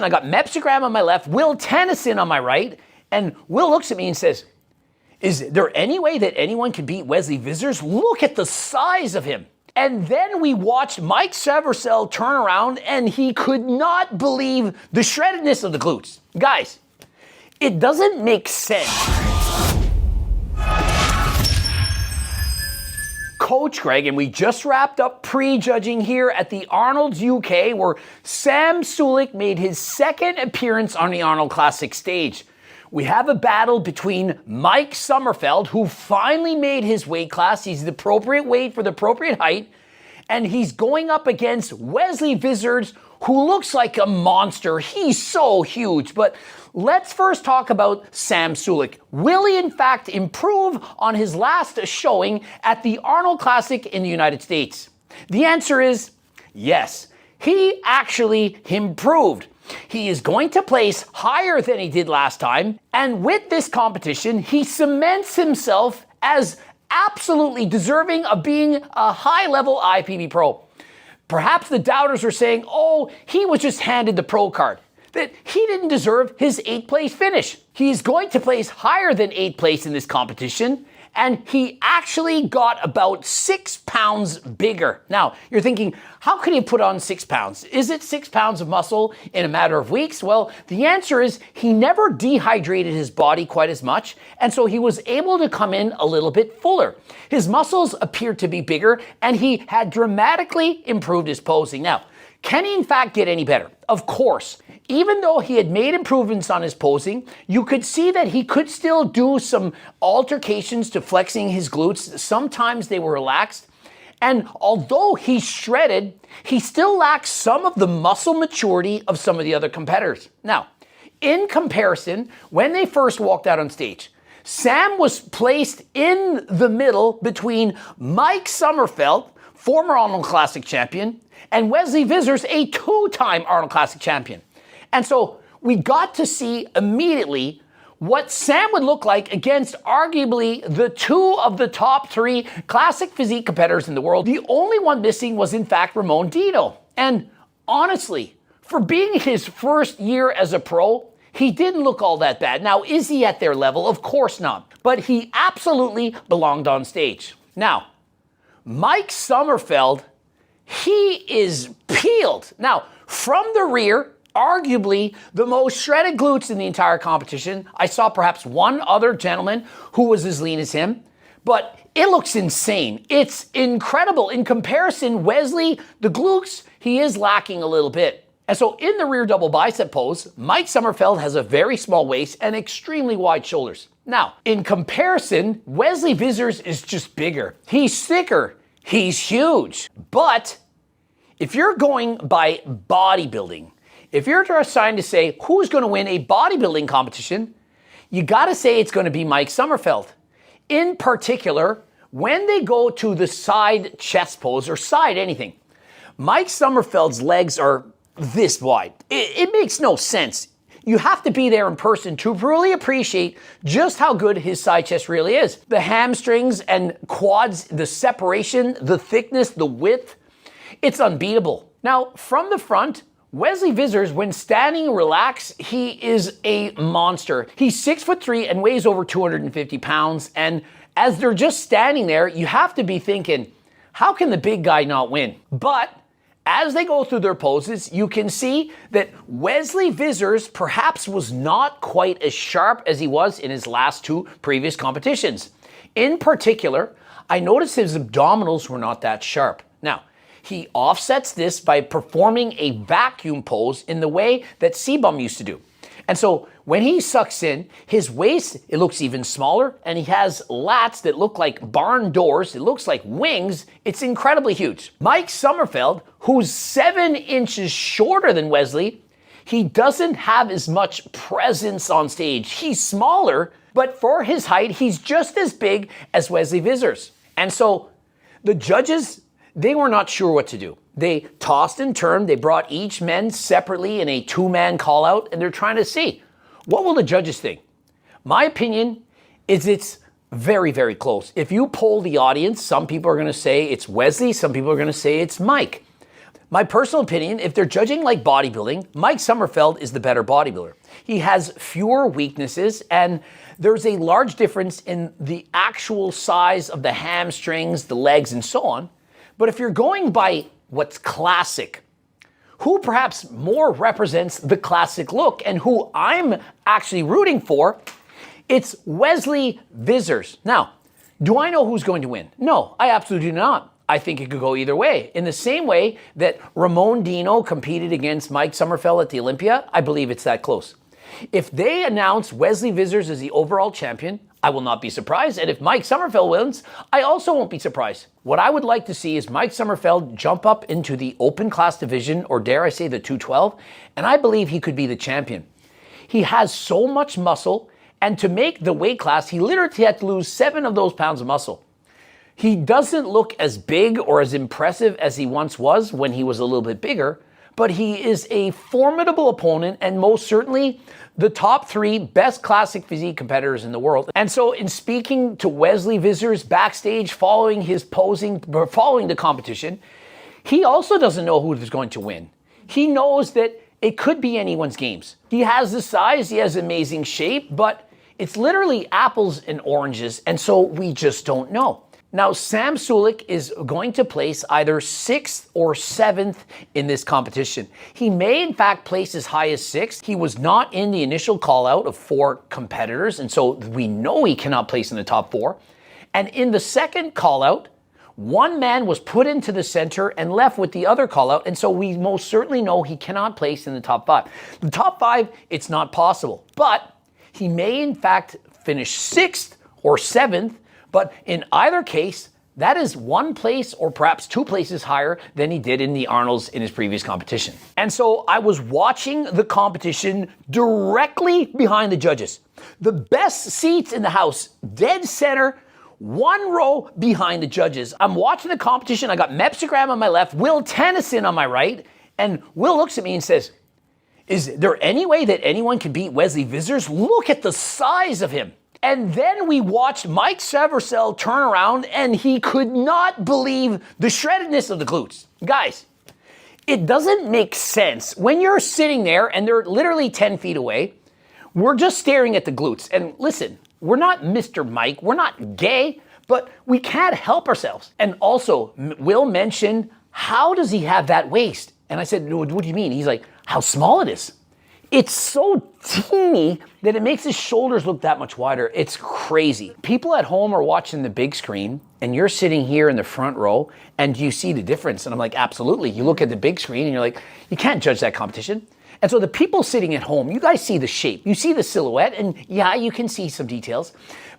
I got Mepsigram on my left, Will Tennyson on my right, and Will looks at me and says, is there any way that anyone can beat Wesley Vissers? Look at the size of him. And then we watched Mike Sommerfeld turn around and he could not believe the shreddedness of the glutes. Guys, it doesn't make sense. Coach Greg, and we just wrapped up prejudging here at the Arnold UK, where Sam Sulek made his second appearance on the Arnold Classic stage. We have a battle between Mike Sommerfeld, who finally made his weight class. He's the appropriate weight for the appropriate height. And he's going up against Wesley Vissers, who looks like a monster. He's so huge. But let's first talk about Sam Sulek. Will he, in fact, improve on his last showing at the Arnold Classic in the United States? The answer is yes. He actually improved. He is going to place higher than he did last time. And with this competition, he cements himself as absolutely deserving of being a high-level IFBB pro. Perhaps the doubters are saying, oh, he was just handed the pro card, that he didn't deserve his 8th place finish. He's going to place higher than 8th place in this competition, and he actually got about 6 pounds bigger. Now, you're thinking, how could he put on 6 pounds? Is it 6 pounds of muscle in a matter of weeks? Well, the answer is he never dehydrated his body quite as much, and so he was able to come in a little bit fuller. His muscles appeared to be bigger, and he had dramatically improved his posing. Now, can he in fact get any better? Of course. Even though he had made improvements on his posing, you could see that he could still do some altercations to flexing his glutes. Sometimes they were relaxed. And although he's shredded, he still lacks some of the muscle maturity of some of the other competitors. Now, in comparison, when they first walked out on stage, Sam was placed in the middle between Mike Sommerfeld, former Arnold Classic champion, and Wesley Vissers, a 2-time Arnold Classic champion. And so we got to see immediately what Sam would look like against arguably the 2 of the top 3 classic physique competitors in the world. The only one missing was in fact Ramon Dino. And honestly, for being his first year as a pro, he didn't look all that bad. Now, is he at their level? Of course not. But he absolutely belonged on stage. Now, Mike Sommerfeld, he is peeled. Now, from the rear, arguably the most shredded glutes in the entire competition. I saw perhaps one other gentleman who was as lean as him, but it looks insane. It's incredible. In comparison, Wesley, the glutes, he is lacking a little bit. And so in the rear double bicep pose, Mike Sommerfeld has a very small waist and extremely wide shoulders. Now, in comparison, Wesley Vissers is just bigger. He's thicker. He's huge. But if you're going by bodybuilding, if you're trying to say who's going to win a bodybuilding competition, you got to say it's going to be Mike Sommerfeld. In particular, when they go to the side chest pose or side anything, Mike Sommerfeld's legs are this wide. It makes no sense. You have to be there in person to really appreciate just how good his side chest really is. The hamstrings and quads, the separation, the thickness, the width, it's unbeatable. Now, from the front, Wesley Vissers, when standing relaxed, he is a monster. He's 6'3" and weighs over 250 pounds. And as they're just standing there, you have to be thinking, how can the big guy not win? But as they go through their poses, you can see that Wesley Vissers perhaps was not quite as sharp as he was in his last 2 previous competitions. In particular, I noticed his abdominals were not that sharp. Now, he offsets this by performing a vacuum pose in the way that C-Bum used to do. And so when he sucks in, his waist, it looks even smaller, and he has lats that look like barn doors. It looks like wings. It's incredibly huge. Mike Sommerfeld, who's 7 inches shorter than Wesley, he doesn't have as much presence on stage. He's smaller, but for his height, he's just as big as Wesley Vissers. And so the judges, they were not sure what to do. They tossed and turned. They brought each men separately in a 2-man call out, and they're trying to see, what will the judges think? My opinion is it's very, very close. If you poll the audience, some people are going to say it's Wesley, some people are going to say it's Mike. My personal opinion, if they're judging like bodybuilding, Mike Sommerfeld is the better bodybuilder. He has fewer weaknesses, and there's a large difference in the actual size of the hamstrings, the legs, and so on. But if you're going by what's classic, who perhaps more represents the classic look and who I'm actually rooting for, it's Wesley Vissers. Now, do I know who's going to win? No, I absolutely do not. I think it could go either way. In the same way that Ramon Dino competed against Mike Sommerfeld at the Olympia, I believe it's that close. If they announce Wesley Vissers as the overall champion, I will not be surprised. And if Mike Sommerfeld wins, I also won't be surprised. What I would like to see is Mike Sommerfeld jump up into the open class division, or dare I say the 212, and I believe he could be the champion. He has so much muscle, and to make the weight class, he literally had to lose 7 of those pounds of muscle. He doesn't look as big or as impressive as he once was when he was a little bit bigger, but he is a formidable opponent and most certainly the top 3 best classic physique competitors in the world. And so in speaking to Wesley Vissers backstage following the competition, he also doesn't know who is going to win. He knows that it could be anyone's games. He has the size, he has amazing shape, but it's literally apples and oranges, and so we just don't know. Now, Sam Sulek is going to place either 6th or 7th in this competition. He may, in fact, place as high as 6th. He was not in the initial call-out of 4 competitors, and so we know he cannot place in the top 4. And in the second call-out, one man was put into the center and left with the other call-out, and so we most certainly know he cannot place in the top 5. The top 5, it's not possible, but he may, in fact, finish 6th or 7th. But in either case, that is 1 place or perhaps 2 places higher than he did in the Arnolds in his previous competition. And so I was watching the competition directly behind the judges. The best seats in the house, dead center, 1 row behind the judges. I'm watching the competition. I got Mepsigram on my left, Will Tennyson on my right, and Will looks at me and says, "Is there any way that anyone can beat Wesley Vissers? Look at the size of him." And then we watched Mike Sommerfeld turn around and he could not believe the shreddedness of the glutes. Guys, it doesn't make sense. When you're sitting there and they're literally 10 feet away, we're just staring at the glutes. And listen, we're not Mr. Mike, we're not gay, but we can't help ourselves. And also, Will mentioned, how does he have that waist? And I said, what do you mean? He's like, how small it is. It's so teeny that it makes his shoulders look that much wider. It's crazy. People at home are watching the big screen and you're sitting here in the front row and you see the difference. And I'm like, absolutely. You look at the big screen and you're like, you can't judge that competition. And so the people sitting at home, you guys see the shape, you see the silhouette, and yeah, you can see some details.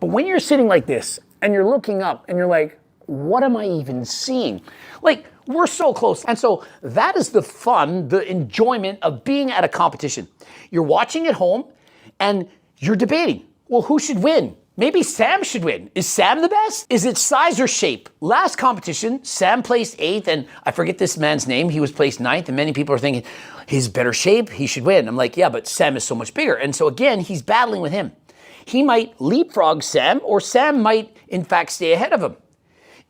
But when you're sitting like this and you're looking up and you're like, what am I even seeing? Like, we're so close. And so that is the fun, the enjoyment of being at a competition. You're watching at home and you're debating, well, who should win? Maybe Sam should win. Is Sam the best? Is it size or shape? Last competition, Sam placed 8th, and I forget this man's name. He was placed 9th, and many people are thinking, he's better shape, he should win. I'm like, yeah, but Sam is so much bigger. And so again, he's battling with him. He might leapfrog Sam, or Sam might, in fact, stay ahead of him.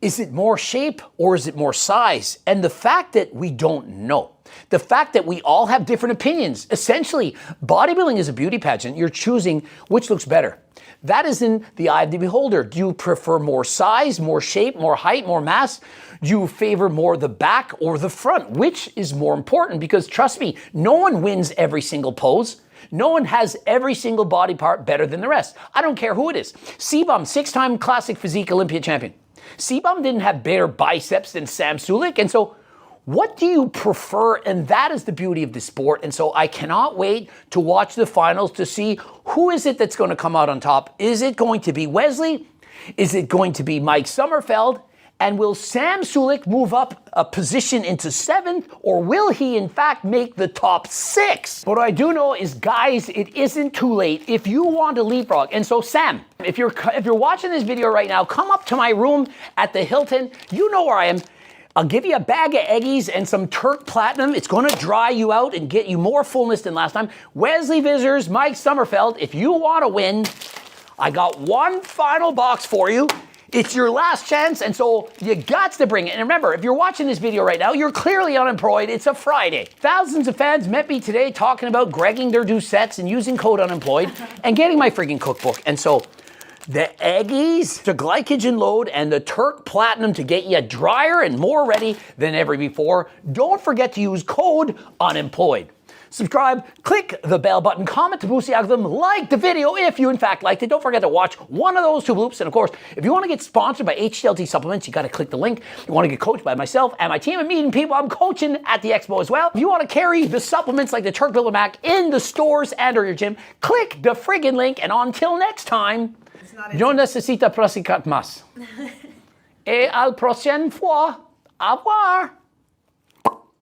Is it more shape or is it more size? And the fact that we don't know, the fact that we all have different opinions, essentially, bodybuilding is a beauty pageant. You're choosing which looks better. That is in the eye of the beholder. Do you prefer more size, more shape, more height, more mass? Do you favor more the back or the front? Which is more important? Because trust me, no one wins every single pose. No one has every single body part better than the rest. I don't care who it is. Sebum, 6-time classic physique Olympia champion. Sebum didn't have better biceps than Sam Sulek, and so what do you prefer? And that is the beauty of the sport. And so I cannot wait to watch the finals to see who is it that's going to come out on top. Is it going to be Wesley? Is it going to be Mike Sommerfeld? And will Sam Sulek move up a position into 7th, or will he in fact make the top 6? What I do know is, guys, it isn't too late if you want to leapfrog. And so Sam, if you're watching this video right now, come up to my room at the Hilton. You know where I am. I'll give you a bag of Eggies and some Turk Platinum. It's going to dry you out and get you more fullness than last time. Wesley Vissers, Mike Sommerfeld, if you want to win, I got one final box for you. It's your last chance, and so you got to bring it. And remember, if you're watching this video right now, you're clearly unemployed. It's a Friday. Thousands of fans met me today talking about gregging their Doucettes and using code unemployed and getting my freaking cookbook. And so the Eggies to glycogen load and the Turk Platinum to get you drier and more ready than ever before. Don't forget to use code unemployed. Subscribe, click the bell button, comment to boost the algorithm, like the video if you in fact liked it. Don't forget to watch one of those two bloops. And of course, if you want to get sponsored by HTLT Supplements, you got to click the link. You want to get coached by myself and my team of meeting people I'm coaching at the expo as well. If you want to carry the supplements like the Turk Builder Mac in the stores and or your gym, click the friggin' link. And until next time, yo necesito practicar más. Et al próximo fois, au revoir.